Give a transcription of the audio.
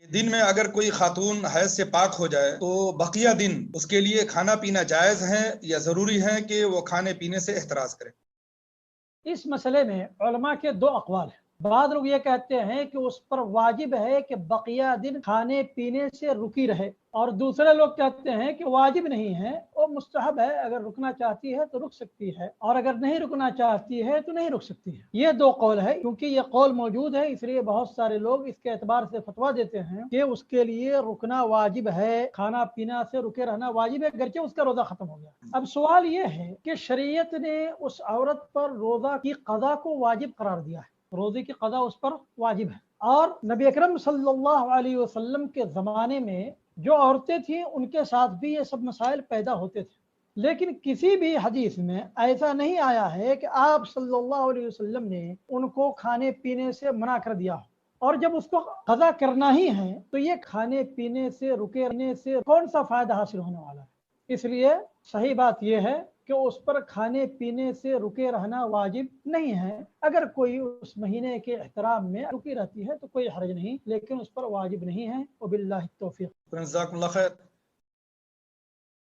दिन में अगर कोई खातून हैज से पाक हो जाए तो बकिया दिन उसके लिए खाना पीना जायज़ है या ज़रूरी है कि वो खाने पीने से एहतराज करे? इस मसले में उलमा के दो अक़वाल हैं। बाद लोग ये कहते हैं कि उस पर वाजिब है कि बकिया दिन खाने पीने से रुकी रहे, और दूसरे लोग कहते हैं कि वाजिब नहीं है, वो मुस्तहब है, अगर रुकना चाहती है तो रुक सकती है और अगर नहीं रुकना चाहती है तो नहीं रुक सकती है। ये दो कौल है। क्योंकि ये कौल मौजूद है इसलिए बहुत सारे लोग इसके एतबार से फतवा देते हैं कि उसके लिए रुकना वाजिब है, खाना पीना से रुके रहना वाजिब है, गरचे उसका रोजा खत्म हो गया। अब सवाल ये है कि शरीयत ने उस औरत पर रोजा की कज़ा को वाजिब करार दिया है, रोजे की कज़ा उस पर वाजिब है। और नबी अकरम सल्लल्लाहु अलैहि वसल्लम के ज़माने में जो औरतें थीं उनके साथ भी ये सब मसाइल पैदा होते थे, लेकिन किसी भी हदीस में ऐसा नहीं आया है कि आप सल्लल्लाहु अलैहि वसल्लम ने उनको खाने पीने से मना कर दिया हो। और जब उसको कज़ा करना ही है तो ये खाने पीने से रुके रहने से कौन सा फायदा हासिल होने वाला है। इसलिए सही बात यह है कि उस पर खाने पीने से रुके रहना वाजिब नहीं है। अगर कोई उस महीने के एहतराम में रुकी रहती है तो कोई हर्ज नहीं, लेकिन उस पर वाजिब नहीं है। वबिल्लाहि तौफीक। जज़ाकुमुल्लाह खैर।